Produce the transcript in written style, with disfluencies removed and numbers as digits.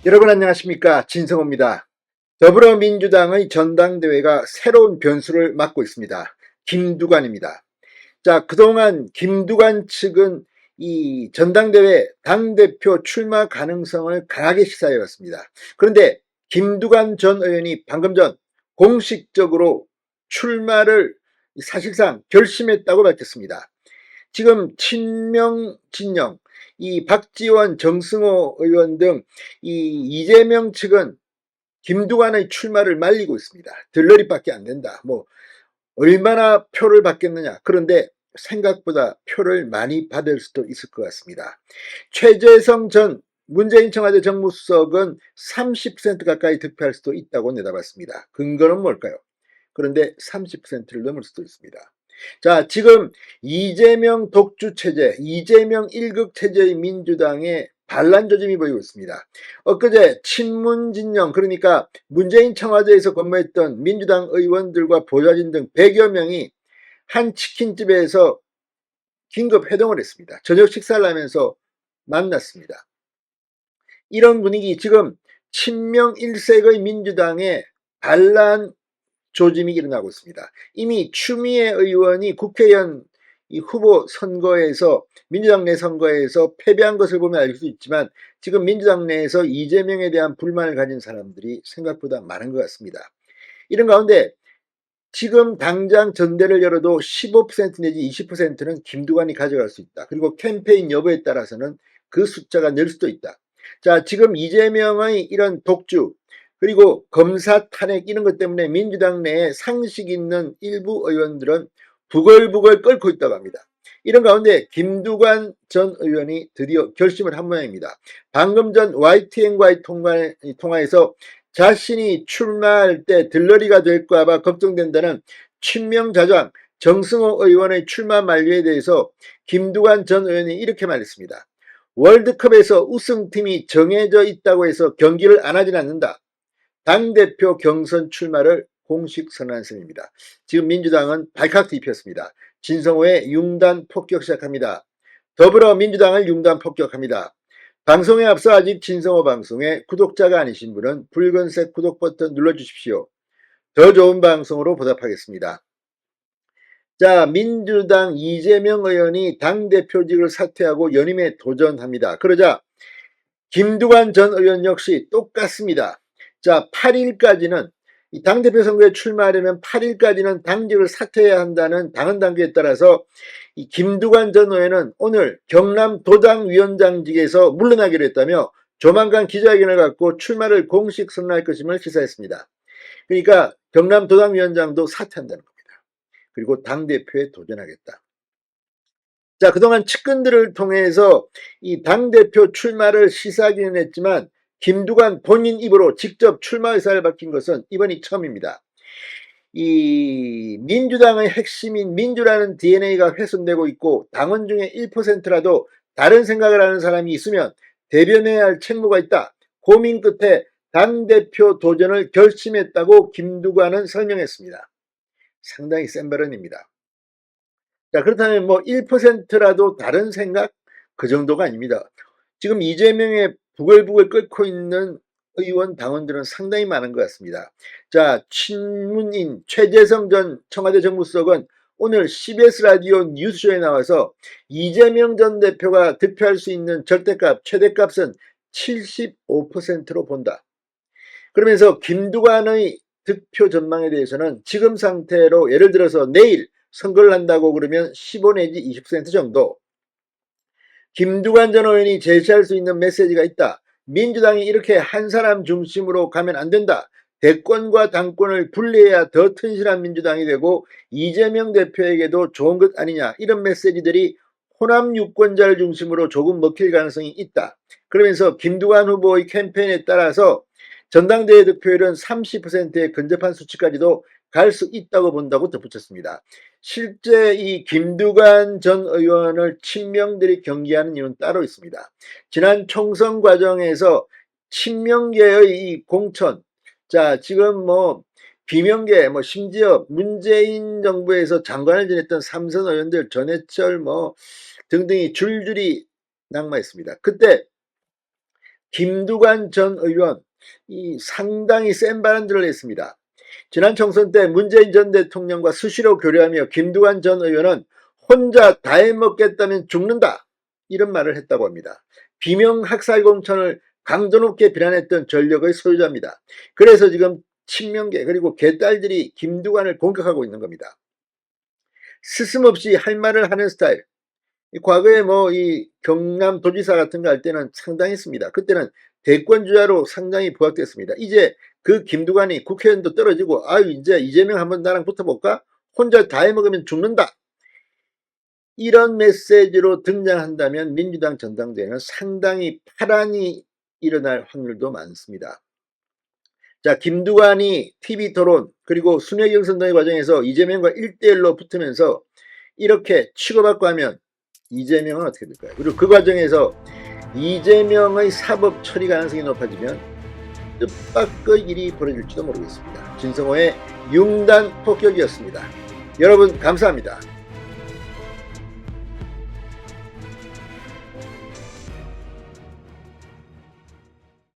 여러분 안녕하십니까, 진성호입니다. 더불어민주당의 전당대회가 새로운 변수를 맞고 있습니다. 김두관입니다. 자, 그동안 김두관 측은 이 전당대회 당대표 출마 가능성을 강하게 시사해 왔습니다. 그런데 김두관 전 의원이 방금 전 공식적으로 출마를 사실상 결심했다고 밝혔습니다. 지금 친명, 진영, 이 박지원, 정승호 의원 등 이 이재명 측은 김두관의 출마를 말리고 있습니다. 들러리밖에 안 된다. 얼마나 표를 받겠느냐. 그런데 생각보다 표를 많이 받을 수도 있을 것 같습니다. 최재성 전 문재인 청와대 정무수석은 30% 가까이 득표할 수도 있다고 내다봤습니다. 근거는 뭘까요? 그런데 30%를 넘을 수도 있습니다. 자, 지금 이재명 독주 체제, 이재명 일극 체제의 민주당에 반란 조짐이 보이고 있습니다. 엊그제 친문진영, 그러니까 문재인 청와대에서 근무했던 민주당 의원들과 보좌진 등 100여 명이 한 치킨집에서 긴급 회동을 했습니다. 저녁 식사를 하면서 만났습니다. 이런 분위기, 지금 친명 일색의 민주당에 반란 조짐이 일어나고 있습니다. 이미 추미애 의원이 국회의원 후보 선거에서, 민주당 내 선거에서 패배한 것을 보면 알 수 있지만 지금 민주당 내에서 이재명에 대한 불만을 가진 사람들이 생각보다 많은 것 같습니다. 이런 가운데 지금 당장 전대를 열어도 15% 내지 20%는 김두관이 가져갈 수 있다. 그리고 캠페인 여부에 따라서는 그 숫자가 늘 수도 있다. 자, 지금 이재명의 이런 독주, 그리고 검사 탄핵 이런 것 때문에 민주당 내에 상식 있는 일부 의원들은 부글부글 끓고 있다고 합니다. 이런 가운데 김두관 전 의원이 드디어 결심을 한 모양입니다. 방금 전 YTN과의 통화에서 자신이 출마할 때 들러리가 될까 봐 걱정된다는 친명자장 정승호 의원의 출마 만류에 대해서 김두관 전 의원이 이렇게 말했습니다. 월드컵에서 우승팀이 정해져 있다고 해서 경기를 안 하진 않는다. 당대표 경선 출마를 공식 선언한 셈입니다. 지금 민주당은 발칵 뒤폈습니다. 진성호의 융단 폭격 시작합니다. 더불어민주당을 융단 폭격합니다. 방송에 앞서 아직 진성호 방송에 구독자가 아니신 분은 붉은색 구독 버튼 눌러주십시오. 더 좋은 방송으로 보답하겠습니다. 자, 민주당 이재명 의원이 당대표직을 사퇴하고 연임에 도전합니다. 그러자 김두관 전 의원 역시 똑같습니다. 자, 8일까지는 이 당대표 선거에 출마하려면 8일까지는 당직을 사퇴해야 한다는 당헌 당규에 따라서 이 김두관 전 의원은 오늘 경남도당위원장직에서 물러나기로 했다며 조만간 기자회견을 갖고 출마를 공식 선언할 것임을 시사했습니다. 그러니까 경남도당위원장도 사퇴한다는 겁니다. 그리고 당대표에 도전하겠다. 자, 그동안 측근들을 통해서 이 당대표 출마를 시사하기는 했지만 김두관 본인 입으로 직접 출마 의사를 밝힌 것은 이번이 처음입니다. 이 민주당의 핵심인 민주라는 DNA가 훼손되고 있고 당원 중에 1%라도 다른 생각을 하는 사람이 있으면 대변해야 할 책무가 있다. 고민 끝에 당대표 도전을 결심했다고 김두관은 설명했습니다. 상당히 센 발언입니다. 자, 그렇다면 1%라도 다른 생각? 그 정도가 아닙니다. 지금 이재명의 부글부글 끓고 있는 의원 당원들은 상당히 많은 것 같습니다. 자, 친문인 최재성 전 청와대 정무수석은 오늘 CBS 라디오 뉴스쇼에 나와서 이재명 전 대표가 득표할 수 있는 절대값, 최대값은 75%로 본다. 그러면서 김두관의 득표 전망에 대해서는 지금 상태로 예를 들어서 내일 선거를 한다고 그러면 15 내지 20% 정도. 김두관 전 의원이 제시할 수 있는 메시지가 있다. 민주당이 이렇게 한 사람 중심으로 가면 안 된다. 대권과 당권을 분리해야 더 튼실한 민주당이 되고 이재명 대표에게도 좋은 것 아니냐. 이런 메시지들이 호남 유권자를 중심으로 조금 먹힐 가능성이 있다. 그러면서 김두관 후보의 캠페인에 따라서 전당대회 득표율은 30%에 근접한 수치까지도 갈 수 있다고 본다고 덧붙였습니다. 실제 이 김두관 전 의원을 친명들이 경계하는 이유는 따로 있습니다. 지난 총선 과정에서 친명계의 이 공천, 자, 지금 비명계, 심지어 문재인 정부에서 장관을 지냈던 삼선 의원들, 전해철 등등이 줄줄이 낙마했습니다. 그때 김두관 전 의원 상당히 센 발언들을 했습니다. 지난 총선 때 문재인 전 대통령과 수시로 교류하며 김두관 전 의원은 혼자 다 해먹겠다면 죽는다 이런 말을 했다고 합니다. 비명 학살 공천을 강도 높게 비난했던 전력의 소유자입니다. 그래서 지금 친명계 그리고 개딸들이 김두관을 공격하고 있는 겁니다. 스스럼없이 할 말을 하는 스타일. 과거에 이 경남도지사 같은 거 할 때는 상당했습니다. 그때는 대권주자로 상당히 부각됐습니다. 이제 그 김두관이 국회의원도 떨어지고 이제 이재명 한번 나랑 붙어볼까? 혼자 다 해먹으면 죽는다. 이런 메시지로 등장한다면 민주당 전당대회는 상당히 파란이 일어날 확률도 많습니다. 자, 김두관이 TV토론 그리고 순회경 선동의 과정에서 이재명과 1대1로 붙으면서 이렇게 치고받고 하면 이재명은 어떻게 될까요? 그리고 그 과정에서 이재명의 사법 처리 가능성이 높아지면 뜻밖의 일이 벌어질지도 모르겠습니다. 진성호의 융단 폭격이었습니다. 여러분 감사합니다.